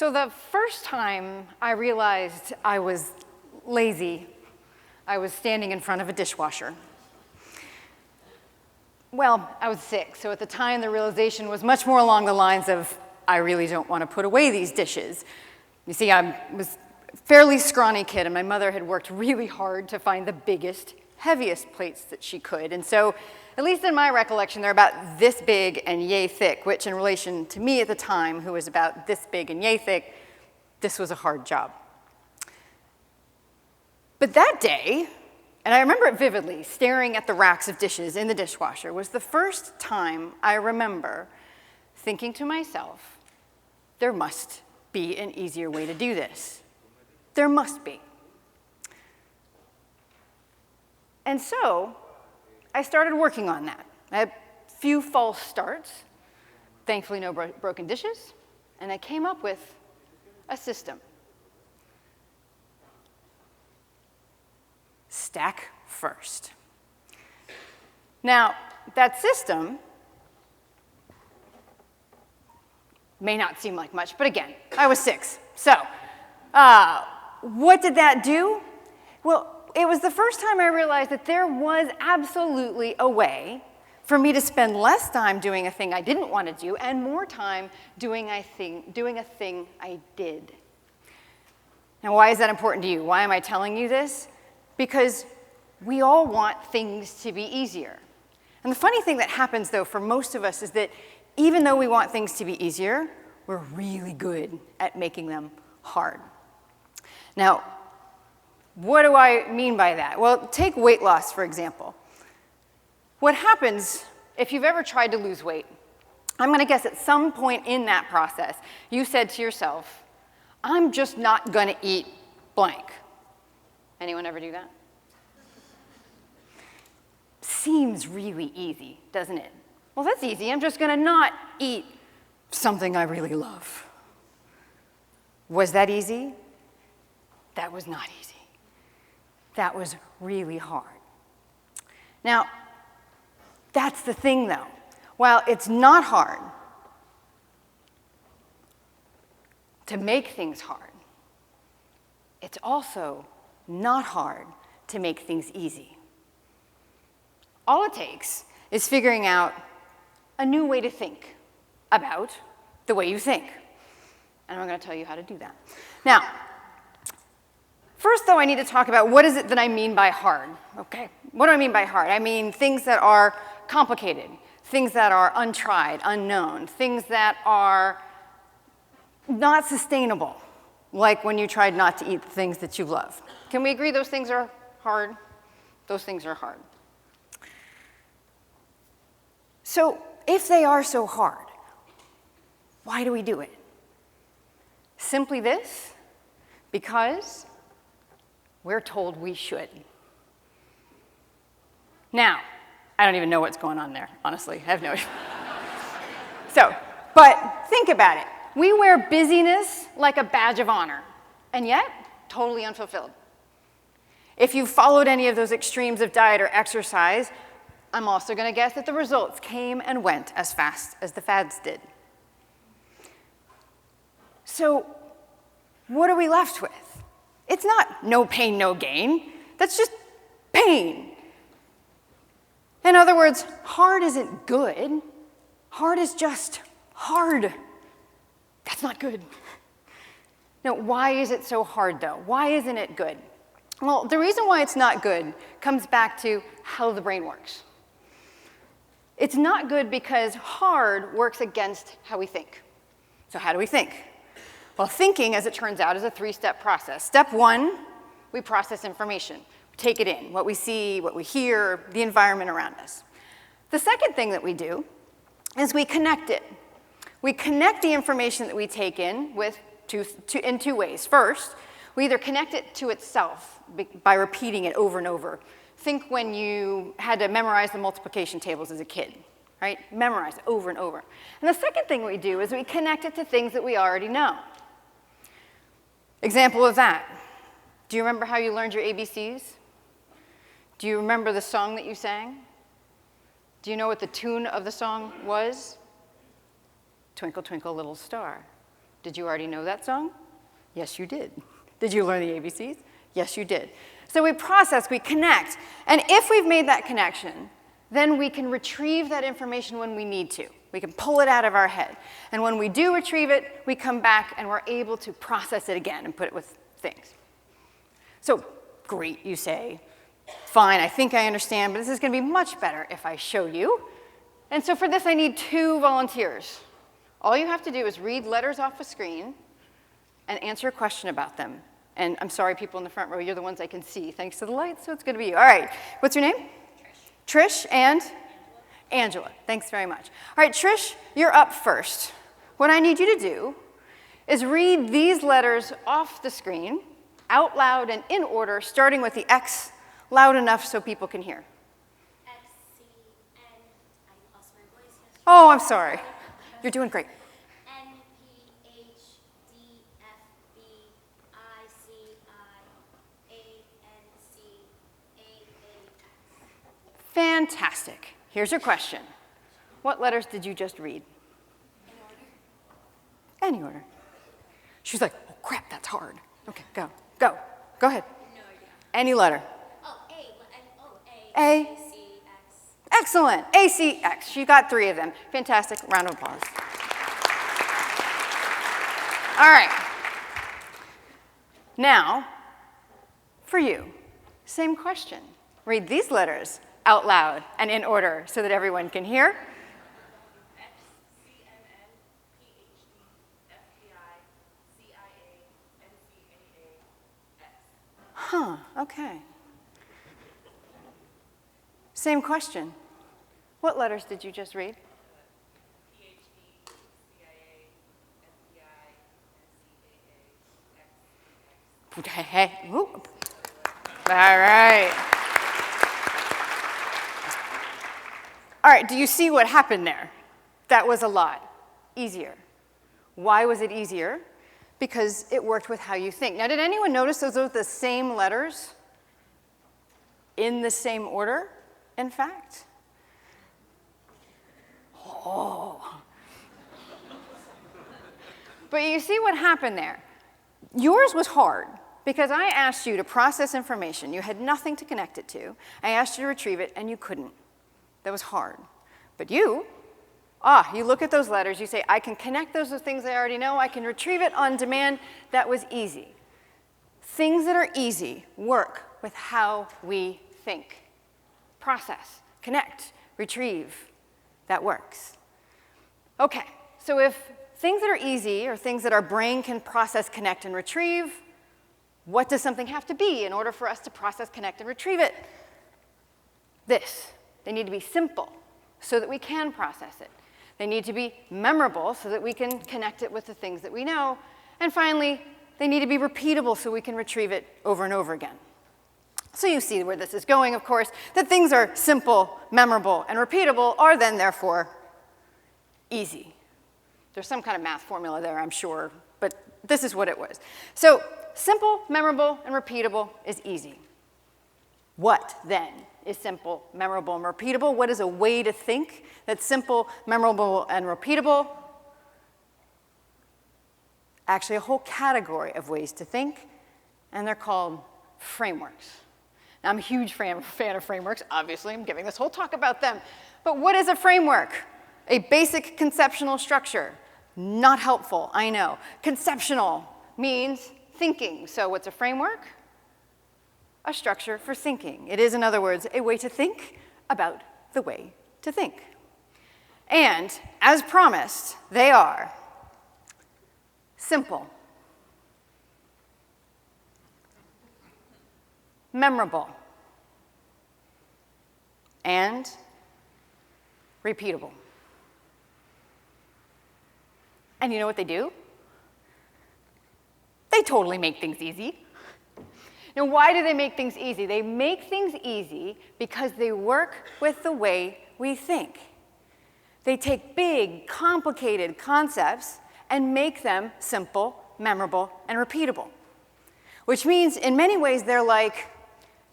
So the first time I realized I was lazy, I was standing in front of a dishwasher. Well, I was 6, so at the time the realization was much more along the lines of, I really don't want to put away these dishes. You see, I was a fairly scrawny kid, and my mother had worked really hard to find the biggest, heaviest plates that she could. And so, at least in my recollection, they're about this big and yay thick, which in relation to me at the time, who was about this big and yay thick, this was a hard job. But that day, and I remember it vividly, staring at the racks of dishes in the dishwasher was the first time I remember thinking to myself, there must be an easier way to do this. There must be. And so I started working on that. I had a few false starts, thankfully no broken dishes, and I came up with a system. Stack first. Now, that system may not seem like much, but again, I was 6. So, what did that do? Well, it was the first time I realized that there was absolutely a way for me to spend less time doing a thing I didn't want to do and more time doing a thing I did. Now, why is that important to you? Why am I telling you this? Because we all want things to be easier. And the funny thing that happens, though, for most of us is that even though we want things to be easier, we're really good at making them hard. Now, what do I mean by that? Well, take weight loss, for example. What happens if you've ever tried to lose weight? I'm going to guess at some point in that process, you said to yourself, I'm just not going to eat blank. Anyone ever do that? Seems really easy, doesn't it? Well, that's easy. I'm just going to not eat something I really love. Was that easy? That was not easy. That was really hard. Now, that's the thing, though. While it's not hard to make things hard, it's also not hard to make things easy. All it takes is figuring out a new way to think about the way you think. And I'm going to tell you how to do that. Now, first, though, I need to talk about what is it that I mean by hard. Okay, what do I mean by hard? I mean things that are complicated, things that are untried, unknown, things that are not sustainable, like when you tried not to eat the things that you love. Can we agree those things are hard? Those things are hard. So if they are so hard, why do we do it? Simply this, because we're told we should. Now, I don't even know what's going on there, honestly. I have no idea. But think about it. We wear busyness like a badge of honor, and yet, totally unfulfilled. If you've followed any of those extremes of diet or exercise, I'm also going to guess that the results came and went as fast as the fads did. So, what are we left with? It's not no pain, no gain. That's just pain. In other words, hard isn't good. Hard is just hard. That's not good. Now, why is it so hard, though? Why isn't it good? Well, the reason why it's not good comes back to how the brain works. It's not good because hard works against how we think. So how do we think? Well, thinking, as it turns out, is a 3-step process. Step 1, we process information. We take it in, what we see, what we hear, the environment around us. The second thing that we do is we connect it. We connect the information that we take in in 2 ways. First, we either connect it to itself by repeating it over and over. Think when you had to memorize the multiplication tables as a kid, right? Memorize it over and over. And the second thing we do is we connect it to things that we already know. Example of that. Do you remember how you learned your ABCs? Do you remember the song that you sang? Do you know what the tune of the song was? Twinkle, twinkle, little star. Did you already know that song? Yes, you did. Did you learn the ABCs? Yes, you did. So we process, we connect, and if we've made that connection, then we can retrieve that information when we need to. We can pull it out of our head. And when we do retrieve it, we come back and we're able to process it again and put it with things. So, great, you say. Fine, I think I understand, but this is going to be much better if I show you. And so for this, I need 2 volunteers. All you have to do is read letters off a screen and answer a question about them. And I'm sorry, people in the front row, you're the ones I can see thanks to the lights, so it's going to be you. All right, what's your name? Trish. Trish and? Angela. Thanks very much. All right, Trish, you're up first. What I need you to do is read these letters off the screen, out loud and in order, starting with the X, loud enough so people can hear. X, C, N, I lost my voice yesterday. Oh, I'm sorry. You're doing great. N, P, H, D, F, B, I, C, I, A, N, C, A, X. Fantastic. Here's your question. What letters did you just read? In order? Any order. She's like, oh crap, that's hard. Okay, go. Go ahead. No idea. Any letter. Oh, A. A. C, X. Excellent. A, C, X. She got 3 of them. Fantastic. Round of applause. All right. Now, for you, same question. Read these letters out loud and in order so that everyone can hear. X, C, N, N, P, H, D, F, B, I, C, I, A, N, C, A, A, X. Huh, okay. Same question. What letters did you just read? PhD, CIA, FBI, NCAA, X. Hey. Ooh. All right. All right, do you see what happened there? That was a lot easier. Why was it easier? Because it worked with how you think. Now, did anyone notice those are the same letters in the same order, in fact? Oh. But you see what happened there? Yours was hard because I asked you to process information. You had nothing to connect it to. I asked you to retrieve it, and you couldn't. That was hard. But you look at those letters, you say, I can connect those with things I already know, I can retrieve it on demand. That was easy. Things that are easy work with how we think. Process, connect, retrieve. That works. Okay, so if things that are easy are things that our brain can process, connect, and retrieve, what does something have to be in order for us to process, connect, and retrieve it? This. They need to be simple so that we can process it. They need to be memorable so that we can connect it with the things that we know. And finally, they need to be repeatable so we can retrieve it over and over again. So you see where this is going, of course, that things are simple, memorable, and repeatable are then, therefore, easy. There's some kind of math formula there, I'm sure, but this is what it was. So simple, memorable, and repeatable is easy. What, then, is simple, memorable, and repeatable? What is a way to think that's simple, memorable, and repeatable? Actually, a whole category of ways to think, and they're called frameworks. Now, I'm a huge fan of frameworks, obviously. I'm giving this whole talk about them. But what is a framework? A basic conceptual structure. Not helpful, I know. Conceptual means thinking. So what's a framework? A structure for thinking. It is, in other words, a way to think about the way to think. And, as promised, they are simple, memorable, and repeatable. And you know what they do? They totally make things easy. Now, why do they make things easy? They make things easy because they work with the way we think. They take big, complicated concepts and make them simple, memorable, and repeatable. Which means, in many ways, they're like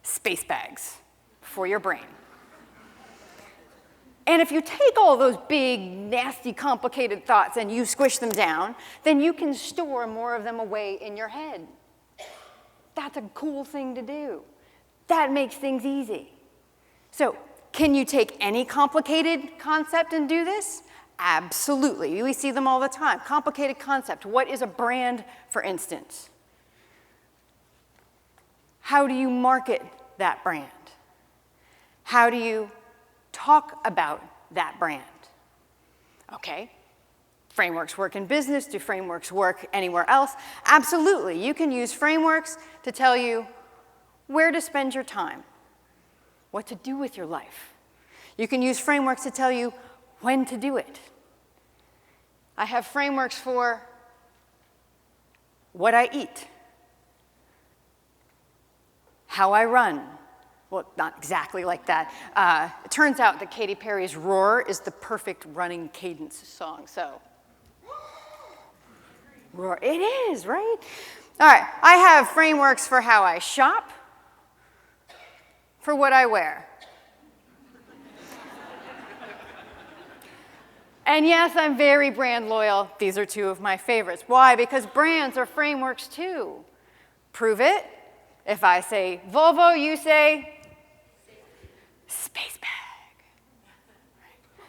space bags for your brain. And if you take all those big, nasty, complicated thoughts and you squish them down, then you can store more of them away in your head. That's a cool thing to do. That makes things easy. So, can you take any complicated concept and do this? Absolutely. We see them all the time. Complicated concept. What is a brand, for instance? How do you market that brand? How do you talk about that brand? Okay. Frameworks work in business. Do frameworks work anywhere else? Absolutely. You can use frameworks to tell you where to spend your time, what to do with your life. You can use frameworks to tell you when to do it. I have frameworks for what I eat, how I run. Well, not exactly like that. It turns out that Katy Perry's Roar is the perfect running cadence song, so. Roar, it is, right? All right, I have frameworks for how I shop, for what I wear. And yes, I'm very brand loyal. These are two of my favorites. Why? Because brands are frameworks too. Prove it. If I say Volvo, you say space bag.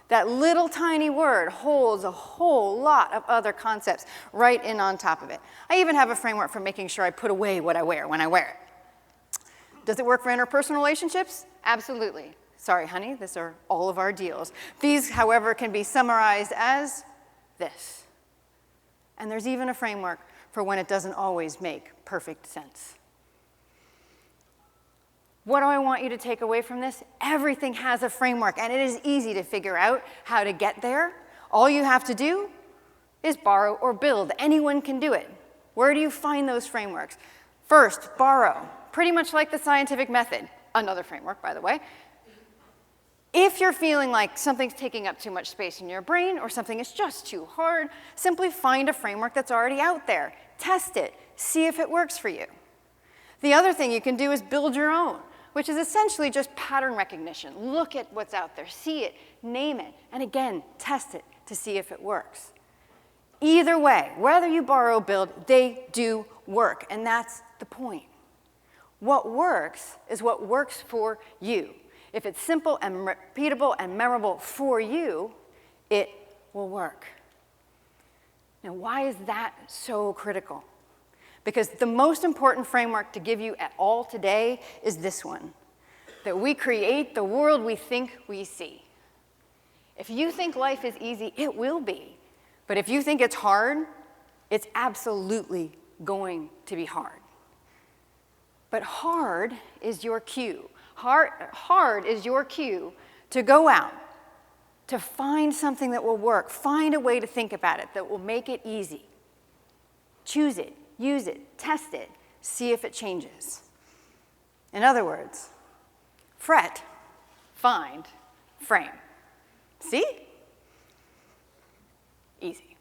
That little tiny word holds a whole lot of other concepts right in on top of it. I even have a framework for making sure I put away what I wear when I wear it. Does it work for interpersonal relationships? Absolutely. Sorry, honey, these are all of our deals. These, however, can be summarized as this. And there's even a framework for when it doesn't always make perfect sense. What do I want you to take away from this? Everything has a framework, and it is easy to figure out how to get there. All you have to do is borrow or build. Anyone can do it. Where do you find those frameworks? First, borrow. Pretty much like the scientific method. Another framework, by the way. If you're feeling like something's taking up too much space in your brain or something is just too hard, simply find a framework that's already out there. Test it. See if it works for you. The other thing you can do is build your own, which is essentially just pattern recognition. Look at what's out there, see it, name it, and again, test it to see if it works. Either way, whether you borrow or build, they do work, and that's the point. What works is what works for you. If it's simple and repeatable and memorable for you, it will work. Now, why is that so critical? Because the most important framework to give you at all today is this one, that we create the world we think we see. If you think life is easy, it will be. But if you think it's hard, it's absolutely going to be hard. But hard is your cue. Hard is your cue to go out, to find something that will work, find a way to think about it that will make it easy. Choose it, use it, test it, see if it changes. In other words, fret, find, frame. See? Easy.